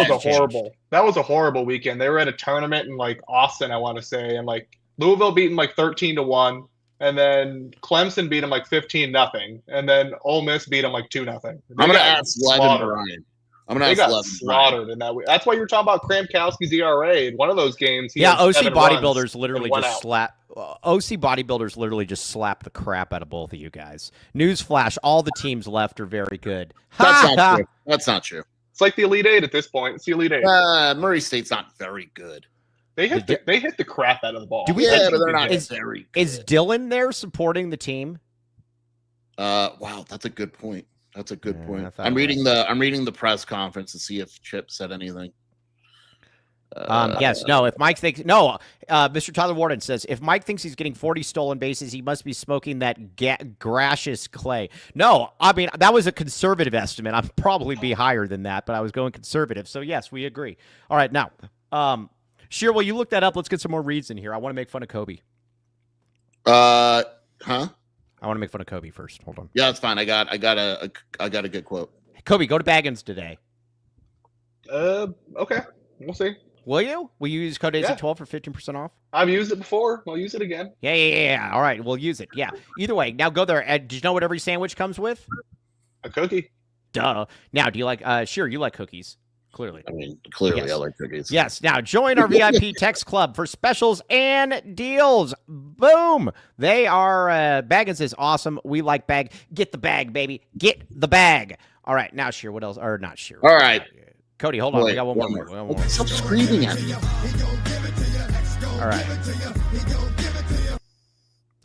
was a horrible weekend. They were at a tournament in like Austin, I want to say, and like Louisville beat them like 13-1, and then Clemson beat them like 15-0, and then Ole Miss beat them like 2-0. I'm going to ask Levin Bryan. They got slaughtered in that way. That's why you were talking about Kramkowski's ERA. In one of those games, OC Bodybuilders literally just slapped. OC Bodybuilders literally just slapped the crap out of both of you guys. Newsflash: all the teams left are very good. That's not true. It's like the Elite Eight at this point. It's the Elite Eight. Murray State's not very good. They hit the crap out of the ball. But they're not very good. Is Dylan there supporting the team? Wow, that's a good point. I'm reading the press conference to see if Chip said anything. Yes, no. If Mike thinks Mr. Tyler Warden says if Mike thinks he's getting 40 stolen bases, he must be smoking that gracious clay. No, I mean that was a conservative estimate. I'd probably be higher than that, but I was going conservative. So yes, we agree. All right, now, Sheer, while you look that up, let's get some more reads in here. I want to make fun of Kobe. Huh? I want to make fun of Kobe first. Hold on. Yeah, it's fine. I got a good quote. Kobe, go to Baggins today. Okay. We'll see. Will you? Will you use code AC12 for 15% off? I've used it before. I'll use it again. Yeah. All right, we'll use it. Yeah. Either way, now go there. Did you know what every sandwich comes with? A cookie. Duh. Now, do you like? Sure, you like cookies. Clearly. I mean, clearly, yes. I like cookies. Yes. Now, join our VIP text club for specials and deals. Boom. They are, Baggins is awesome. We like bag. Get the bag, baby. Get the bag. All right. Now, Sheer, what else? Or not Sheer. All right. Cody, hold on. We got one more. Stop screaming at me. All right.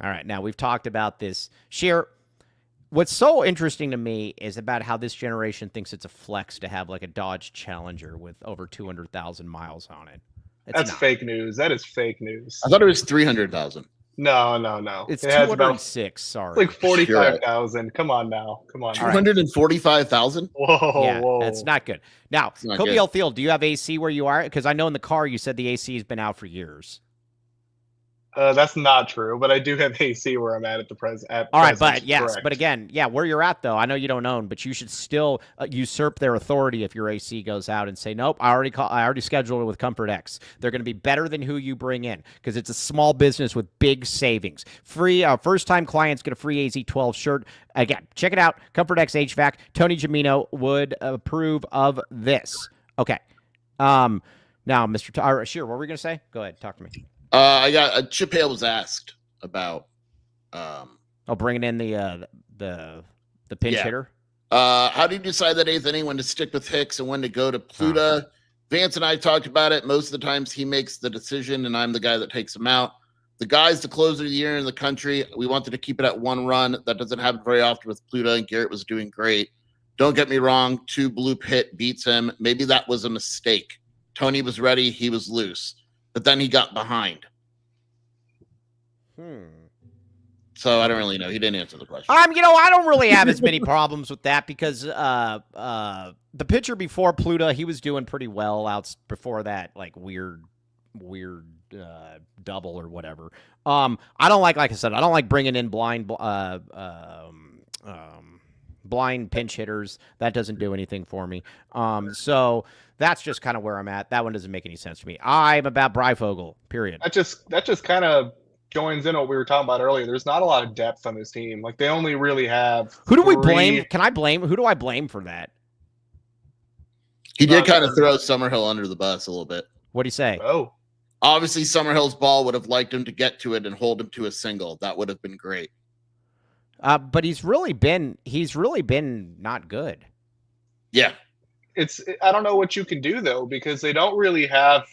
All right. Now, we've talked about this. Sheer, what's so interesting to me is about how this generation thinks it's a flex to have like a Dodge Challenger with over 200,000 miles on it. That's fake news. That is fake news. I thought it was 300,000. No. It's It has about 206. it's Sorry. like 45,000. Come on now. Come on. All right. 245,000. Yeah, Whoa. that's not good. Now, not Kobe good. L. Field, do you have AC where you are? Because I know in the car you said the AC has been out for years. That's not true, but I do have AC where I'm at the present. All right, but yes, correct. but again, yeah, where you're at though, I know you don't own, but you should still usurp their authority if your AC goes out and say, nope, I already scheduled it with Comfort X. They're going to be better than who you bring in because it's a small business with big savings. Free first time clients get a free AZ12 shirt. Again, check it out. Comfort X HVAC. Tony Gimino would approve of this. Okay. Now, Mr. Sure, what were we going to say? Go ahead, talk to me. I got Chip Hale was asked about Bringing in the pinch hitter. how do you decide that eighth inning when to stick with Hicks and when to go to Pluta? Vance and I talked about it. Most of the times he makes the decision and I'm the guy that takes him out. The guy's the closer of the year in the country. We wanted to keep it at 1 run. That doesn't happen very often with Pluta, and Garrett was doing great. Don't get me wrong, 2 blue pit beats him. Maybe that was a mistake. Tony was ready, he was loose. But then he got behind. So I don't really know. He didn't answer the question. I don't really have as many problems with that because the pitcher before Pluta, he was doing pretty well out before that like weird double or whatever. I don't like I said, I don't like bringing in blind pinch hitters. That doesn't do anything for me. So that's just kind of where I'm at. That one doesn't make any sense to me. I'm about Breyfogle, period. That just kind of joins in what we were talking about earlier. There's not a lot of depth on this team. Like they only really have. Who do we blame? Who do I blame for that? He did kind of throw Summerhill under the bus a little bit. What'd he say? Oh, obviously Summerhill's ball would have liked him to get to it and hold him to a single. That would have been great. But he's really been not good. Yeah. I don't know what you can do though, because they don't really have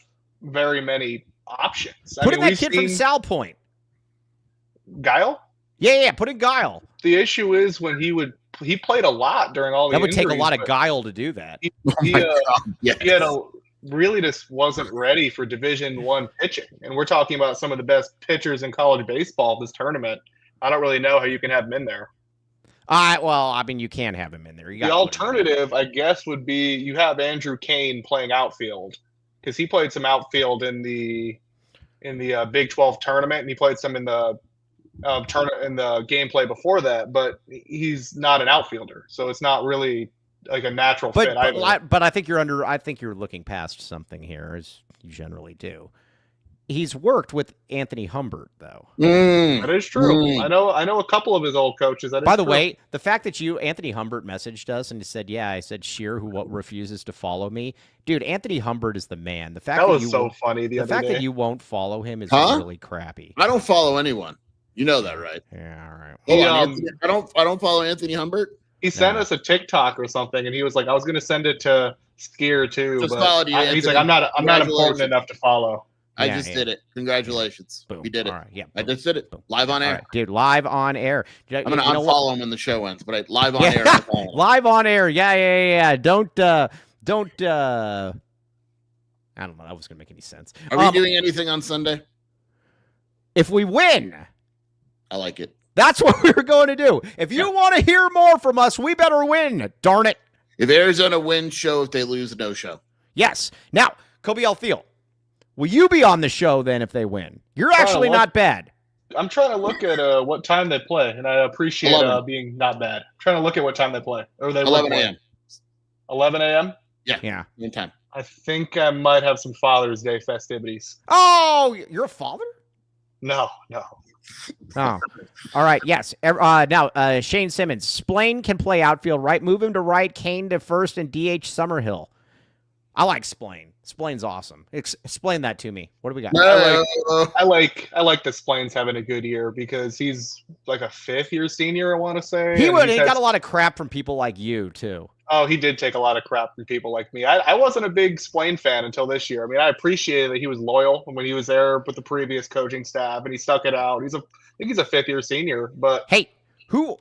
very many options. Put in that kid from Sal Point. Guile? Yeah, put in Guile. The issue is when he played a lot during all the That would take a lot of but Guile to do that. He really just wasn't ready for Division I pitching. And we're talking about some of the best pitchers in college baseball this tournament. I don't really know how you can have him in there. You can have him in there. The alternative, I guess, would be you have Andrew Kane playing outfield because he played some outfield in the Big 12 tournament, and he played some in the gameplay before that. But he's not an outfielder, so it's not really like a natural fit either. But I think you're looking past something here, as you generally do. He's worked with Anthony Humbert, though. That is true. I know a couple of his old coaches. By the way, the fact that Anthony Humbert messaged us and said, "Yeah, I said Sheer who refuses to follow me." Dude, Anthony Humbert is the man. The fact that was so funny. The fact that you won't follow him is really crappy. I don't follow anyone. You know that, right? Yeah, all right. I don't follow Anthony Humbert. He sent us a TikTok or something, and he was like, "I was going to send it to Skier too." Just followed you, he's like, "I'm not important enough to follow." I just did it. Congratulations. Boom. We did it. All right, yeah. I just did it. Live on air. Right, dude, live on air. I'm going to unfollow him when the show ends, but live on air. Live on air. Yeah. Don't I don't know. That was going to make any sense. Are we doing anything on Sunday? If we win. I like it. That's what we were going to do. If you want to hear more from us, we better win. Darn it. If Arizona wins, show. If they lose, no show. Yes. Now, Kobe L. Field. Will you be on the show then if they win? You're actually not bad. I'm trying to look at what time they play, and I appreciate being not bad. I'm trying to look at what time they play. Or they 11 a.m. 11 a.m.? Yeah. In time. I think I might have some Father's Day festivities. Oh, you're a father? No. Oh. All right, yes. Now, Shane Simmons. Splain can play outfield right. Move him to right, Kane to first, and DH Summerhill. I like Splain. Splain's awesome. Explain that to me. What do we got? I like the Splain's having a good year because he's like a 5th-year senior, I want to say. He got a lot of crap from people like you, too. Oh, he did take a lot of crap from people like me. I wasn't a big Splain fan until this year. I mean, I appreciated that he was loyal when he was there with the previous coaching staff, and he stuck it out. I think he's a 5th-year senior. But hey,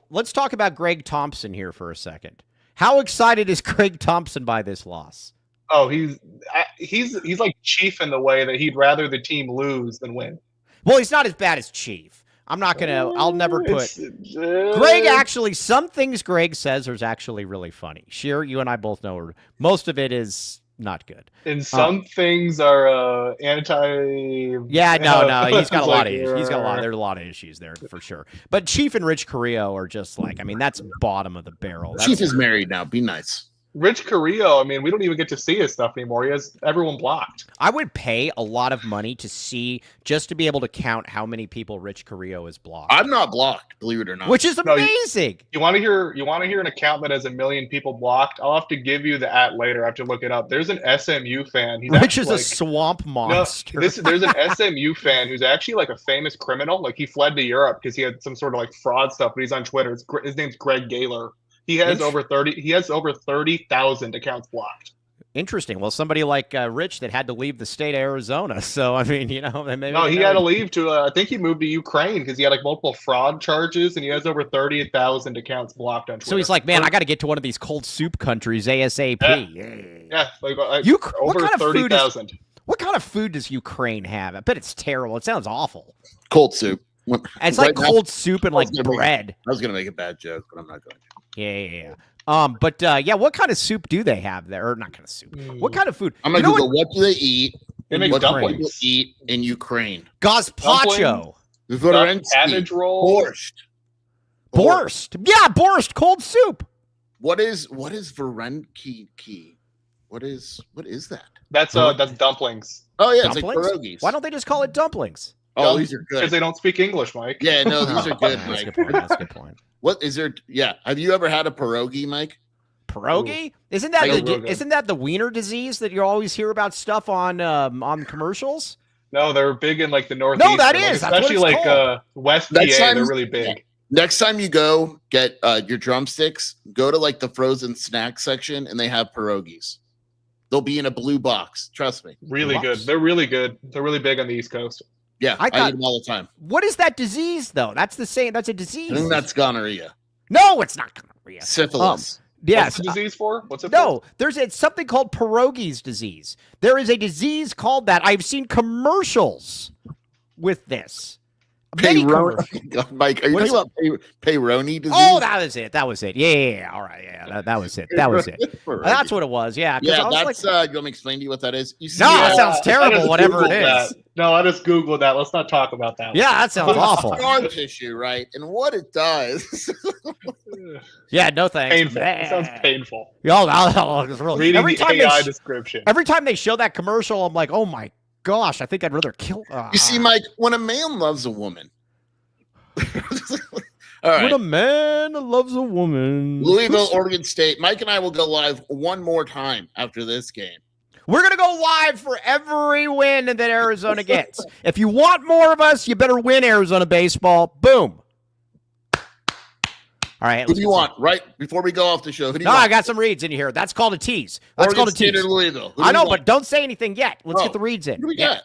let's talk about Greg Thompson here for a second. How excited is Greg Thompson by this loss? Oh, he's like Chief in the way that he'd rather the team lose than win. Well, he's not as bad as Chief. I'm not gonna. I'll never put. It's- Greg actually, some things Greg says are actually really funny. Sheer, you and I both know most of it is not good. And some things are anti. Yeah, no, he's got a it's lot like, of issues. There's a lot of issues there for sure. But Chief and Rich Carrillo are just like, I mean, that's bottom of the barrel. Chief is married now. Be nice. Rich Carrillo, I mean, we don't even get to see his stuff anymore. He has everyone blocked. I would pay a lot of money to see, just to be able to count how many people Rich Carrillo has blocked. I'm not blocked, believe it or not. Which is No, amazing. You want to hear an account that has 1 million people blocked? I'll have to give you the later. I have to look it up. There's an SMU fan. He's Rich is actually, a swamp monster. there's an SMU fan who's actually like a famous criminal. Like he fled to Europe because he had some sort of like fraud stuff, but he's on Twitter. His name's Greg Gaylor. He has over 30,000 accounts blocked. Interesting. Well, somebody like Rich that had to leave the state of Arizona. So, I mean, maybe. No, he had to leave to, I think he moved to Ukraine because he had like multiple fraud charges and he has over 30,000 accounts blocked on Twitter. So he's like, man, I got to get to one of these cold soup countries ASAP. Yeah, like What over kind of food 30,000. What kind of food does Ukraine have? I bet it's terrible. It sounds awful. Cold soup. It's like cold soup and like bread. I was gonna make a bad joke, but I'm not going to. Yeah. What kind of soup do they have there? Or not kind of soup. What kind of food? I'm gonna Google what do they eat? They make What do dumplings. people eat in Ukraine? Gazpacho. Cabbage roll. Borscht. Yeah, borscht, cold soup. What is Varenki? What is that? That's dumplings. Oh yeah, Dumplings? it's like pierogies. Why don't they just call it dumplings? Oh, these are Because good. they don't speak English, Mike. Yeah, no, these are good, That's a Mike. good point. That's a good point. What is there? Yeah, have you ever had a pierogi, Mike? Pierogi? Isn't that Real the good. isn't that the wiener disease that you always hear about stuff on commercials? No, they're big in like the Northeast. No, that like, is. That's what especially it's like called. West Next PA. time- They're really big. Next time you go get your drumsticks, go to like the frozen snack section, and they have pierogies. They'll be in a blue box. Trust me. Really Lots. good. They're really good. They're really big on the East Coast. Yeah, I I thought- eat them all the time. What is that disease though? That's the same. That's a disease. I think that's gonorrhea, No, it's not gonorrhea. syphilis. Yes. What's the disease for? What's it No, for? it's something called pierogi's disease. There is a disease called that. I've seen commercials with this. Many commercials. Mike, are you What is talking about Peyronie disease? Oh, that was it. That was it. Yeah. All right. Yeah, that was it. That was it. That's what it was. Yeah. 'cause Yeah, I was that's. like, You want me to explain to you what that is? You see, No, that sounds I terrible, just whatever it Googled is. that. No, I just Googled that. Let's not talk about that. yeah, that sounds awful. scar tissue, right? And what it does. Yeah, no thanks. Painful. It sounds painful. It's really, Reading every the time AI they description. every time they show that commercial, I'm like, oh my gosh, I think I'd rather kill. You see, Mike, when a man loves a woman. All right. When a man loves a woman. Louisville, Oregon State. Mike and I will go live one more time after this game. We're going to go live for every win that Arizona gets. If you want more of us, you better win Arizona baseball. Boom. All right. Who do you want? Right before we go off the show, who do you No, want? I got some reads in here. That's called a tease. That's Oregon called a State tease. or Louisville? Who do I you know, want? but don't say anything yet. Let's Oh, get the reads in. Who do we Yeah. got?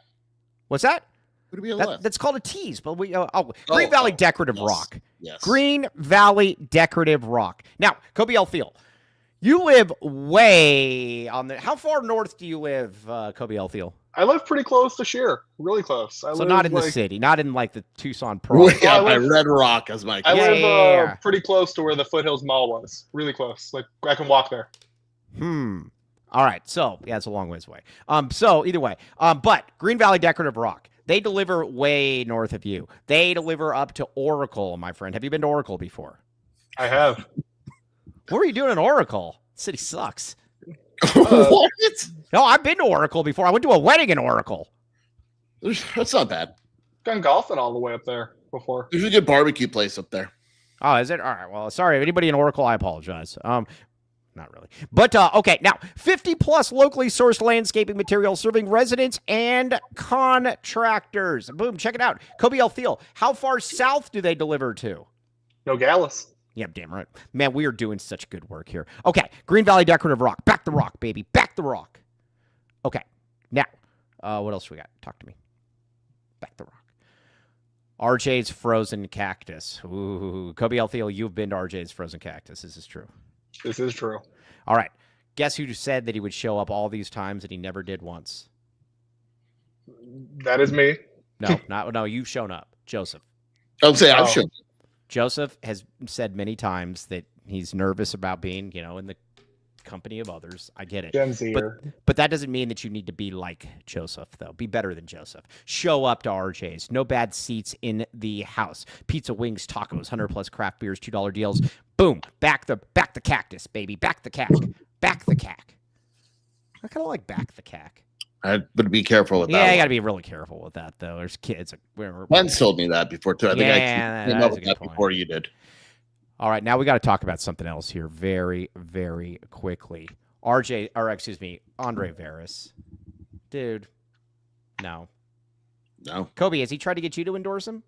What's that? Who do we have left? That's called a tease. But Green Valley Decorative yes. Rock. Yes. Green Valley Decorative Rock. Now, Kobe L. Field, you live way on the. How far north do you live, Kobe L. Field? I live pretty close to Sheer. Really close. So not in the city, not in like the Tucson Pro. Way out by live- Red Rock, as Mike. I Yeah, live yeah. pretty close to where the Foothills Mall was. Really close. Like I can walk there. All right. So yeah, it's a long ways away. So either way, but Green Valley Decorative Rock, they deliver way north of you. They deliver up to Oracle, my friend. Have you been to Oracle before? I have. What were you doing in Oracle? City sucks. What? No, I've been to Oracle before. I went to a wedding in Oracle. That's not bad. Gone golfing all the way up there before. There's a good barbecue place up there. Oh, is it? All right. Well, sorry. Anybody in Oracle, I apologize. Not really. But, okay. Now, 50-plus locally sourced landscaping materials serving residents and contractors. Boom. Check it out. Kobe L. Thiel. How far south do they deliver to? Nogales. Yeah, damn right. Man, we are doing such good work here. Okay. Green Valley Decorative Rock. Back the rock, baby. Back the rock. Okay. Now, what else we got? Talk to me. Back the rock. RJ's Frozen Cactus. Ooh, Kobe L. Thiel, you've been to RJ's Frozen Cactus. This is true. This is true. All right. Guess who said that he would show up all these times and he never did once? That is me. No, you've shown up, Joseph. I'll say I've Oh. shown. Joseph has said many times that he's nervous about being, in the company of others. I get it. Gen Z. But that doesn't mean that you need to be like Joseph, though. Be better than Joseph. Show up to RJ's. No bad seats in the house. Pizza, wings, tacos, 100+ craft beers, $2 deals. Boom. Back the cactus, baby. Back the cack. Back the cack. I kind of like back the cack. But be careful with that. Yeah, one. you got to be really careful with that, though. There's kids. Glenn told me that before, too. I think I came that's up a with good that point. before you did. All right, now we got to talk about something else here very, very quickly. Andre Veras. Dude, no. No. Kobe, has he tried to get you to endorse him?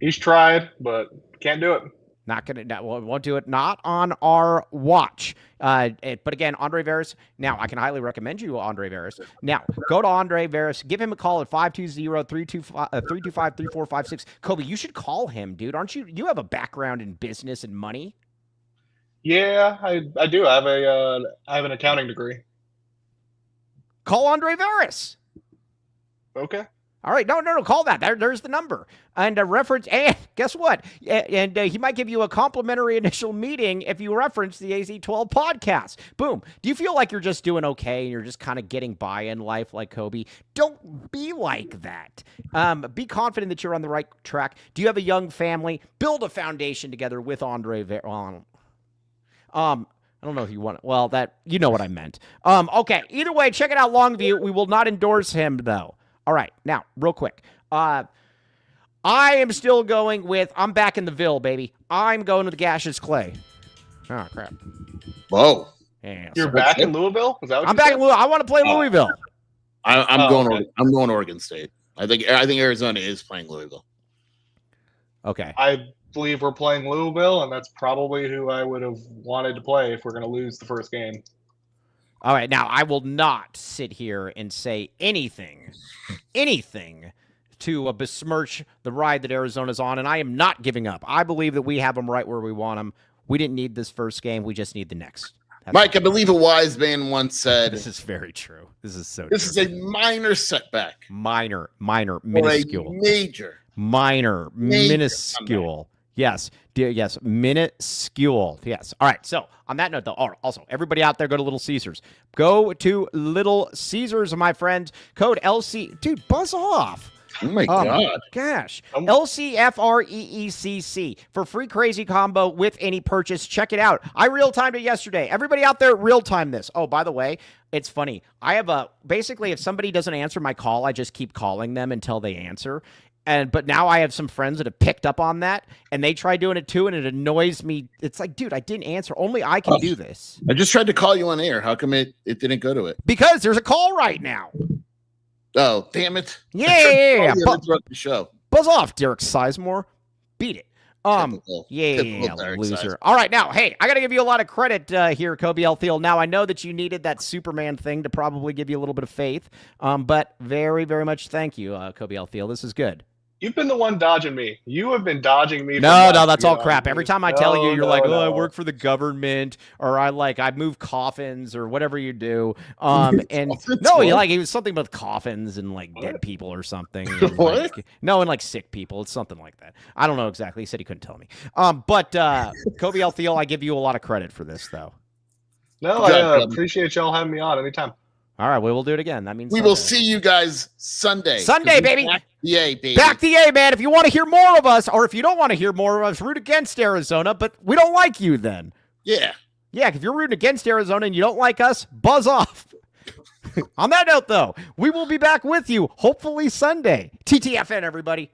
He's tried, but can't do it. Won't do it. Not on our watch. But again, Andre Veras. Now, I can highly recommend you, Andre Veras. Now, go to Andre Veras. Give him a call at 520-325-3456. Kobe, you should call him, dude. Aren't you? You have a background in business and money. Yeah, I do. I have an accounting degree. Call Andre Veras. Okay. All right, no, call that. There's the number. And a reference, and guess what? And he might give you a complimentary initial meeting if you reference the AZ12 podcast. Boom. Do you feel like you're just doing okay and you're just kind of getting by in life like Kobe? Don't be like that. Be confident that you're on the right track. Do you have a young family? Build a foundation together with Andre I don't know if you want it. Well, you know what I meant. Okay, either way, check it out, Longview. We will not endorse him, though. All right, now, real quick. I am still going with, I'm back in the Ville, baby. I'm going to the Gaseous Clay. Oh, crap. Whoa. Yeah, You're back in Louisville? Is that what I'm you back said? in Louisville. I want to play Louisville. I'm okay. going Oregon State. I think Arizona is playing Louisville. Okay. I believe we're playing Louisville, and that's probably who I would have wanted to play if we're going to lose the first game. All right, now, I will not sit here and say anything to besmirch the ride that Arizona's on, and I am not giving up. I believe that we have them right where we want them. We didn't need this first game. We just need the next. Mike, I believe a wise man once said, This is very true. This is so this true. is a minor setback. Minor, Or minuscule. a major. Minor, Major minuscule. Yes, dear, yes, minuscule. Yes. All right. So on that note, though, also everybody out there, go to Little Caesars. Go to Little Caesars, my friends. Code LC. Dude, buzz off. Oh my God. Gosh. LCFREECC for free crazy combo with any purchase. Check it out. I real-timed it yesterday. Everybody out there, real-time this. Oh, by the way, it's funny. I have basically, if somebody doesn't answer my call, I just keep calling them until they answer. But now I have some friends that have picked up on that, and they try doing it too, and it annoys me. It's like, dude, I didn't answer. Only I can do this. I just tried to call you on air. How come it didn't go to it? Because there's a call right now. Oh, damn it. Yeah. Interrupt the show. Buzz off, Derek Sizemore. Beat it. Typical Derek Loser. Sizemore. All right, now, hey, I got to give you a lot of credit here, Kobe L. Thiel. Now, I know that you needed that Superman thing to probably give you a little bit of faith, but very, very much thank you, Kobe L. Thiel. This is good. You've been the one dodging me. You have been dodging me. No, that's all crap. Every time I tell you, you're like, no. I work for the government, or I move coffins, or whatever you do. And no, it was something with coffins and like dead people or something. And, What? and sick people. It's something like that. I don't know exactly. He said he couldn't tell me. But Kobe L. Thiel, I give you a lot of credit for this, though. No, Good I job. appreciate y'all having me on anytime. All right, we will do it again. That means We will see you guys Sunday. Sunday, baby. Back the A, baby. Back the A, man. If you want to hear more of us, or if you don't want to hear more of us, root against Arizona, but we don't like you then. Yeah. Yeah, if you're rooting against Arizona and you don't like us, buzz off. On that note, though, we will be back with you, hopefully Sunday. TTFN, everybody.